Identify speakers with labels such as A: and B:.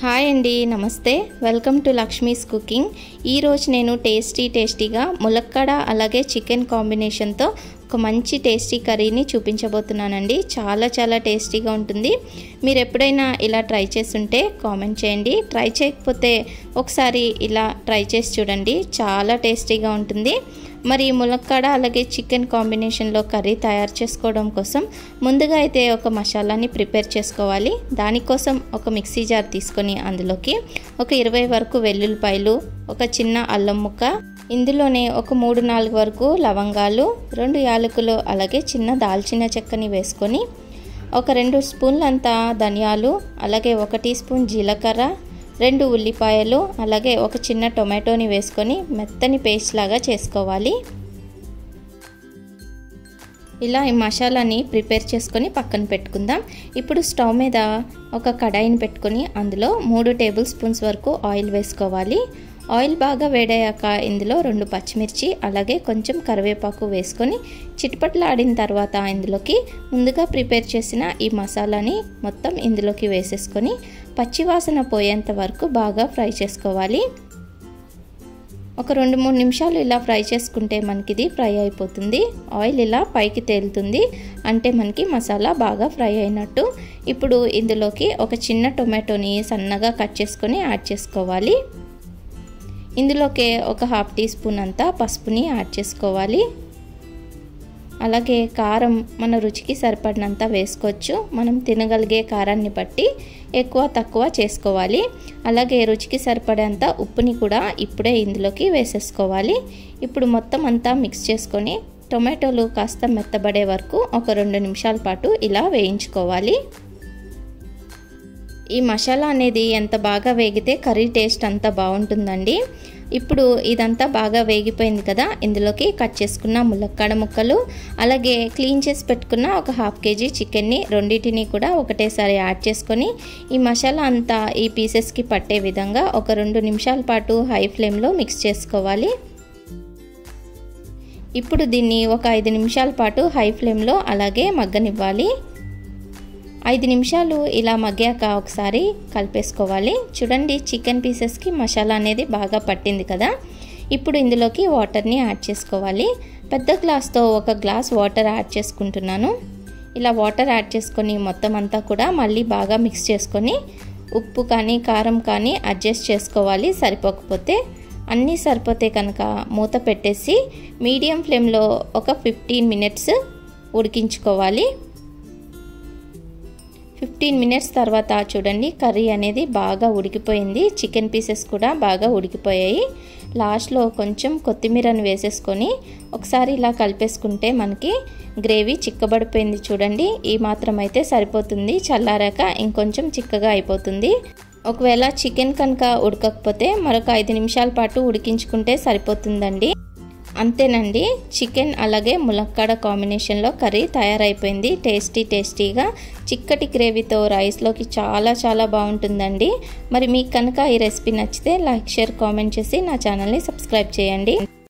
A: Hi అండి, నమస్తే. Welcome to Lakshmi's cooking. ఈరోజు నేను టేస్టీగా ములక్కాడ అలాగే చికెన్ కాంబినేషన్తో ఒక మంచి టేస్టీ కర్రీని చూపించబోతున్నానండి. చాలా టేస్టీగా ఉంటుంది. మీరు ఎప్పుడైనా ఇలా ట్రై చేస్తుంటే కామెంట్ చేయండి. ట్రై చేయకపోతే ఒకసారి ఇలా ట్రై చేసి చూడండి, చాలా టేస్టీగా ఉంటుంది. మరి ములక్కాడ అలాగే చికెన్ కాంబినేషన్లో కర్రీ తయారు చేసుకోవడం కోసం ముందుగా అయితే ఒక మసాలాని ప్రిపేర్ చేసుకోవాలి. దానికోసం ఒక మిక్సీ జార్ తీసుకొని అందులోకి ఒక 20 వరకు వెల్లుల్లిపాయలు, ఒక చిన్న అల్లం ముక్క, ఇందులోనే ఒక 3-4 వరకు లవంగాలు, 2 యాలకులు అలాగే చిన్న దాల్చిన చెక్కని వేసుకొని ఒక 2 స్పూన్లంతా ధనియాలు, అలాగే 1 టీ స్పూన్ జీలకర్ర, 2 ఉల్లిపాయలు అలాగే ఒక చిన్న టొమాటోని వేసుకొని మెత్తని పేస్ట్ లాగా చేసుకోవాలి. ఇలా ఈ మసాలాని ప్రిపేర్ చేసుకొని పక్కన పెట్టుకుందాం. ఇప్పుడు స్టవ్ మీద ఒక కడాయిని పెట్టుకొని అందులో 3 టేబుల్ స్పూన్స్ వరకు ఆయిల్ వేసుకోవాలి. ఆయిల్ బాగా వేడయ్యాక ఇందులో 2 పచ్చిమిర్చి అలాగే కొంచెం కరివేపాకు వేసుకొని చిటపటలాడిన తర్వాత ఇందులోకి ముందుగా ప్రిపేర్ చేసిన ఈ మసాలాని మొత్తం ఇందులోకి వేసేసుకొని పచ్చివాసన పోయేంత వరకు బాగా ఫ్రై చేసుకోవాలి. ఒక 2-3 నిమిషాలు ఇలా ఫ్రై చేసుకుంటే మనకి ఇది ఫ్రై అయిపోతుంది. ఆయిల్ ఇలా పైకి తేలుతుంది అంటే మనకి మసాలా బాగా ఫ్రై అయినట్టు. ఇప్పుడు ఇందులోకి ఒక చిన్న టొమాటోని సన్నగా కట్ చేసుకొని యాడ్ చేసుకోవాలి. ఇందులోకి ఒక 1/2 టీ స్పూన్ అంతా పసుపుని యాడ్ చేసుకోవాలి. అలాగే కారం మన రుచికి సరిపడినంత వేసుకోవచ్చు. మనం తినగలిగే కారాన్ని బట్టి ఎక్కువ తక్కువ చేసుకోవాలి. అలాగే రుచికి సరిపడేంత ఉప్పుని కూడా ఇప్పుడే ఇందులోకి వేసేసుకోవాలి. ఇప్పుడు మొత్తం అంతా మిక్స్ చేసుకొని టొమాటోలు కాస్త మెత్తబడే వరకు ఒక 2 నిమిషాల పాటు ఇలా వేయించుకోవాలి. ఈ మసాలా అనేది ఎంత బాగా వేగితే కర్రీ టేస్ట్ అంత బాగుంటుందండి. ఇప్పుడు ఇదంతా బాగా వేగిపోయింది కదా, ఇందులోకి కట్ చేసుకున్న ములక్కాడ ముక్కలు అలాగే క్లీన్ చేసి పెట్టుకున్న ఒక 1/2 కేజీ చికెన్ని రెండింటిని కూడా ఒకటేసారి యాడ్ చేసుకొని ఈ మసాలా అంతా ఈ పీసెస్కి పట్టే విధంగా ఒక 2 నిమిషాల పాటు హై ఫ్లేమ్లో మిక్స్ చేసుకోవాలి. ఇప్పుడు దీన్ని ఒక 5 నిమిషాల పాటు హై ఫ్లేమ్లో అలాగే మగ్గనివ్వాలి. 5 నిమిషాలు ఇలా మగ్గాక ఒకసారి కలిపేసుకోవాలి. చూడండి, చికెన్ పీసెస్కి మసాలా అనేది బాగా పట్టింది కదా. ఇప్పుడు ఇందులోకి వాటర్ని యాడ్ చేసుకోవాలి. పెద్ద గ్లాస్తో 1 గ్లాస్ వాటర్ యాడ్ చేసుకుంటున్నాను. ఇలా వాటర్ యాడ్ చేసుకొని మొత్తం అంతా కూడా మళ్ళీ బాగా మిక్స్ చేసుకొని ఉప్పు కానీ కారం కానీ అడ్జస్ట్ చేసుకోవాలి. సరిపోకపోతే అన్నీ సరిపోతే కనుక మూత పెట్టేసి మీడియం ఫ్లేమ్లో ఒక 15 మినిట్స్ ఉడికించుకోవాలి. 15 మినిట్స్ తర్వాత చూడండి, కర్రీ అనేది బాగా ఉడికిపోయింది. చికెన్ పీసెస్ కూడా బాగా ఉడికిపోయాయి. లాస్ట్లో కొంచెం కొత్తిమీరని వేసేసుకొని ఒకసారి ఇలా కలిపేసుకుంటే మనకి గ్రేవీ చిక్కబడిపోయింది. చూడండి, ఈ మాత్రం అయితే సరిపోతుంది. చల్లారాక ఇంకొంచెం చిక్కగా అయిపోతుంది. ఒకవేళ చికెన్ కనుక ఉడకకపోతే మరొక 5 నిమిషాల పాటు ఉడికించుకుంటే సరిపోతుందండి. అంతేనండి, చికెన్ అలాగే ములక్కాడ కాంబినేషన్లో కర్రీ తయారైపోయింది. టేస్టీగా చిక్కటి గ్రేవీతో రైస్లోకి చాలా బాగుంటుందండి. మరి మీకు కనుక ఈ రెసిపీ నచ్చితే లైక్, షేర్, కామెంట్ చేసి నా ఛానల్ని సబ్స్క్రైబ్ చేయండి.